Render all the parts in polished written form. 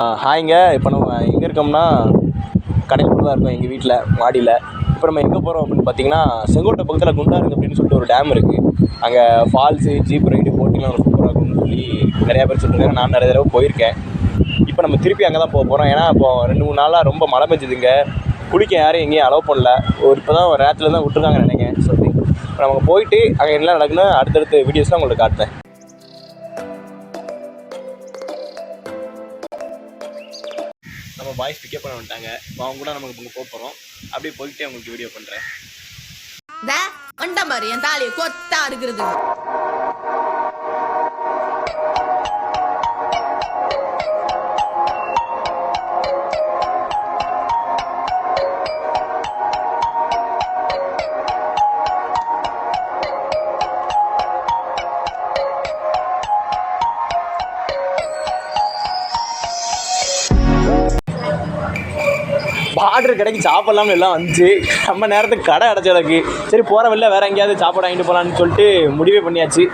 ஹாய்ங்க. இப்போ நம்ம எங்கே இருக்கோம்னா கடைக்குள்ள தான் இருக்கோம், எங்கள் வீட்டில் மாடியில். இப்போ நம்ம எங்கே போகிறோம் அப்படின்னு பார்த்தீங்கன்னா, செங்கோட்டை பக்கத்தில் குண்டாறுங்க அப்படின்னு சொல்லிட்டு ஒரு டேம் இருக்குது. அங்கே ஃபால்ஸு, ஜீப் ரைடு, போட்டிங்லாம் சூப்பராக இருக்கும்னு சொல்லி நிறையா பேர் சொல்லியிருக்காங்க. நான் நிறைய தடவை போயிருக்கேன். இப்போ நம்ம திருப்பி அங்கே தான் போக போகிறோம். ஏன்னா இப்போது 2-3 நாளாக ரொம்ப மழை பெஞ்சுதுங்க. குளிக்க யாரும் எங்கேயும் அலோவ் பண்ணல. இப்போ தான் ஒரு நேரத்தில் தான் விட்டுருக்காங்க நினைக்கிறேன். சொல்லி இப்போ நம்ம போயிட்டு அங்கே என்ன நடக்குன்னு அடுத்தடுத்த வீடியோஸ்லாம் உங்களுக்கு காட்டுறேன். நம்ம பாய்ஸ் பிக்கப் பண்ண வந்துட்டாங்க. இப்போ அவங்க கூட நமக்கு இங்கே போக போகிறோம். அப்படியே போயிட்டே உங்களுக்கு வீடியோ பண்ணுறேன். மாதிரி என் தாலியை கொத்தா இருக்கிறது. ஆர்டர் கடைக்கு சாப்பிட்லாம்னு எல்லாம் வந்துச்சு. நம்ம நேரத்துக்கு கடை அடைச்சடக்கு. சரி போகிற வெளில வேறு எங்கேயாவது சாப்பாடு வாங்கிட்டு போகலான்னு சொல்லிட்டு முடிவே பண்ணியாச்சு.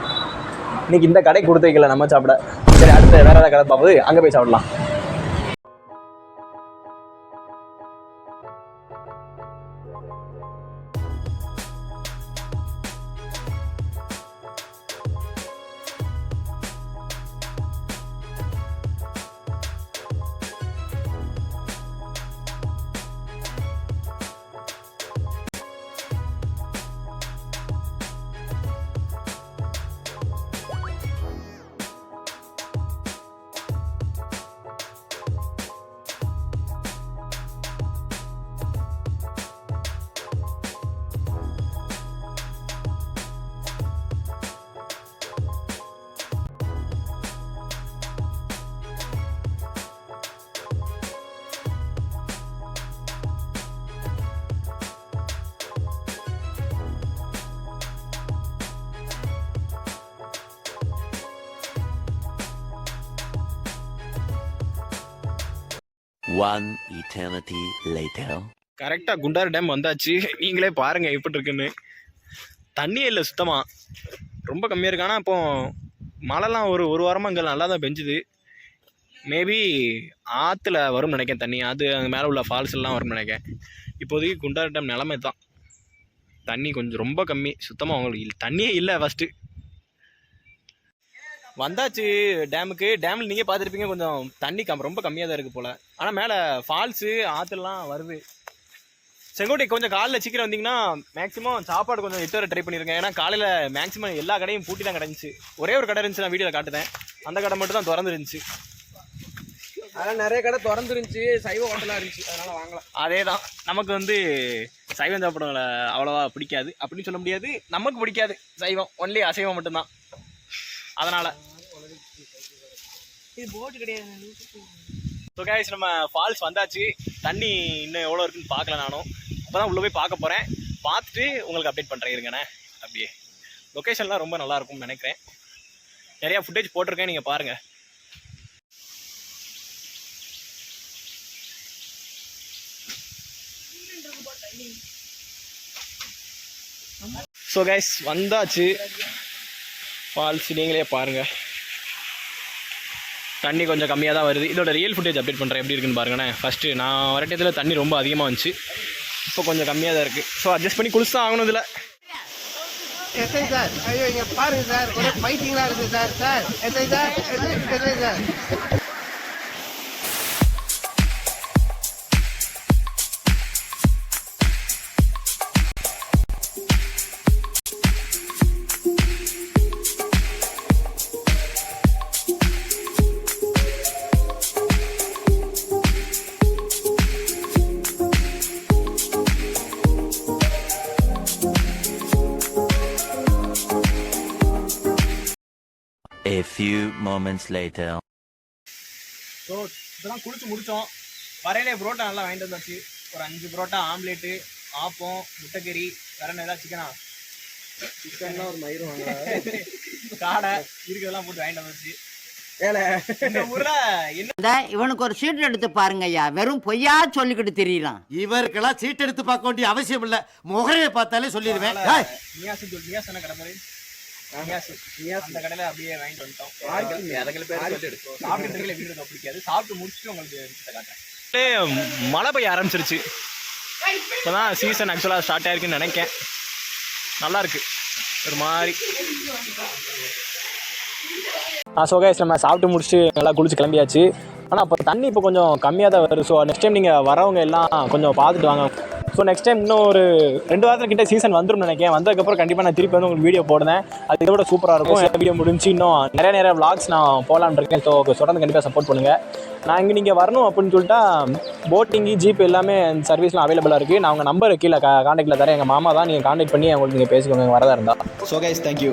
இன்றைக்கி இந்த கடைக்கு கொடுத்து வைக்கல நம்ம சாப்பிட. சரி அடுத்த வேறு ஏதாவது கடை பார்ப்பது அங்கே போய் சாப்பிடலாம். One eternity later. கரெக்டாக குண்டாறு டேம் வந்தாச்சு. நீங்களே பாருங்கள் எப்படி இருக்குன்னு. தண்ணியே இல்லை சுத்தமாக, ரொம்ப கம்மியாக இருக்கு. ஆனால் இப்போ மழைலாம் ஒரு வாரமாக இங்கே நல்லா தான் பெஞ்சுது. மேபி ஆற்றுல வரும்னு நினைக்கிறேன் தண்ணி. அது அங்கே மேலே உள்ள ஃபால்ஸ் எல்லாம் வரும்னு நினைக்கிறேன். இப்போதைக்கு குண்டாறு டேம் நிலமை தான். தண்ணி கொஞ்சம் ரொம்ப கம்மி, சுத்தமாக அவங்களுக்கு தண்ணியே இல்லை. ஃபஸ்ட்டு வந்தாச்சு டேமுக்கு. டேமில் நீங்கள் பார்த்துருப்பீங்க, கொஞ்சம் தண்ணி ரொம்ப கம்மியாக தான் இருக்குது போல். ஆனால் மேலே ஃபால்ஸு ஆற்றுலாம் வருது. செங்கோட்டை கொஞ்சம் காலையில் சீக்கிரம் வந்தீங்கன்னா மேக்ஸிமம் சாப்பாடு கொஞ்சம் 8 வரை ட்ரை பண்ணியிருக்கேன். ஏன்னா காலையில் மேக்ஸிமம் எல்லா கடையும் பூட்டி தான் கிடந்துச்சு. ஒரே ஒரு கடை இருந்துச்சு, நான் வீடியோவில் காட்டுதேன். அந்த கடை மட்டும் தான் திறந்துருந்துச்சு. அதெல்லாம் நிறைய கடை திறந்துருந்துச்சு, சைவ ஹோட்டலாக இருந்துச்சு, அதனால் வாங்கலாம். அதே தான், நமக்கு சைவம் சாப்பிடுவங்கள அவ்வளோவா பிடிக்காது அப்படின்னு சொல்ல முடியாது. நமக்கு பிடிக்காது சைவம், ஒன்லி அசைவம் மட்டும்தான். அதனால் இது போட்டு கிடையாது. ஸோ கைஸ், நம்ம ஃபால்ஸ் வந்தாச்சு. தண்ணி இன்னும் எவ்வளோ இருக்குன்னு பார்க்கல. நானும் அப்போ தான் உள்ளே போய் பார்க்க போகிறேன். பார்த்துட்டு உங்களுக்கு அப்டேட் பண்ணுறேன் இருங்கண்ணே. அப்படியே லொக்கேஷன்லாம் ரொம்ப நல்லாயிருக்கும்னு நினைக்கிறேன். நிறையா ஃபுட்டேஜ் போட்டிருக்கேன், நீங்கள் பாருங்கள். ஸோ கைஸ் வந்தாச்சு ஃபால்ஸ். நீங்களே பாருங்கள், தண்ணி கொஞ்சம் கம்மியாக தான் வருது. இதோட ரியல் ஃபுட்டேஜ் அப்டேட் பண்ணுறேன் எப்படி இருக்குன்னு பாருங்கண்ணே. ஃபஸ்ட்டு நான் வரட்டத்தில் தண்ணி ரொம்ப அதிகமாக வந்துச்சு, இப்போ கொஞ்சம் கம்மியாக தான் இருக்குது. ஸோ அட்ஜஸ்ட் பண்ணி குளிச்சு தான் ஆகணும். இதில் எஸ்ஐ சார், ஐயோ இங்கே பாருங்க சார், ஒரே ஃபைட்டிங்லாம் இருக்குது sir. Sir SI sir, SI sir. A few moments later. So இதெல்லாம் குளிச்சு முடித்தோம். வரையிலே புரோட்டா நல்லா வாங்கிட்டு வந்தாச்சு. ஒரு 5 புரோட்டா, ஆம்லேட்டு, ஆப்பம், முட்டைக்கறி, வேற என்ன ஏதாவது சிக்கனா சிக்கன்லாம் ஒரு மயிரும் வாங்க, காடை இருக்கிறதெல்லாம் போட்டு வாங்கிட்டு வந்தாச்சு. இவனுக்கு ஒரு சீட் எடுத்து பாருங்க ஐயா, வெறும் பொய்யா சொல்லிக்கிட்டு தெரியலாம். இவருக்கெல்லாம் சீட் எடுத்து பார்க்க வேண்டிய அவசியம் இல்ல, முகரையை பார்த்தாலே சொல்லிடுவேன். அந்த கடையில் அப்படியே வாங்கிட்டு வந்துட்டோம். அதுக்கு பேர் சாப்பிட்டு வீடு பிடிக்காது. சாப்பிட்டு முடிச்சுட்டு உங்களுக்கு காட்டுறேன். மழை பெய்ய ஆரம்பிச்சிருச்சு. இப்போதான் சீசன் ஆக்சுவலாக ஸ்டார்ட் ஆயிருக்குன்னு நினைக்கேன். நல்லா இருக்கு ஒரு மாதிரி. ஸோ கைஸ் நம்ம சாப்பிட்டு முடிச்சுட்டு நல்லா குளிச்சு கிளம்பியாச்சு. ஆனால் அப்போ தண்ணி இப்போ கொஞ்சம் கம்மியாக தான் வருது. ஸோ நெக்ஸ்ட் டைம் நீங்கள் வரவங்க எல்லாம் கொஞ்சம் பார்த்துட்டு வாங்க. ஸோ நெக்ஸ்ட் டைம் இன்னும் ஒரு 2 வாரத்துக்கிட்ட சீசன் வந்துடும் நினைக்கிறேன். வந்ததுக்கப்புறம் கண்டிப்பாக நான் திருப்பி வந்து உங்களுக்கு வீடியோ போடுறேன். அது இதோட சூப்பராக இருக்கும். வீடியோ முடிஞ்சு இன்னும் நிறைய vlogs நான் போகலான்னு இருக்கேன். ஸோ தொடர்ந்து கண்டிப்பாக சப்போர்ட் பண்ணுங்கள். நான் இங்கே நீங்கள் வரணும் அப்படின்னு சொல்லிட்டா போட்டிங்கு ஜீப் எல்லாமே சர்வீஸ்லாம் அவைலபிளாக இருக்குது. நான் உங்கள் நம்பர் கீழே காண்டாக்டில் தரேன். எங்கள் மாமா தான், நீங்கள் காண்டாக்ட் பண்ணி அவங்களுக்கு நீங்கள் பேசிக்கோங்க வரதா இருந்தால். So guys thank you.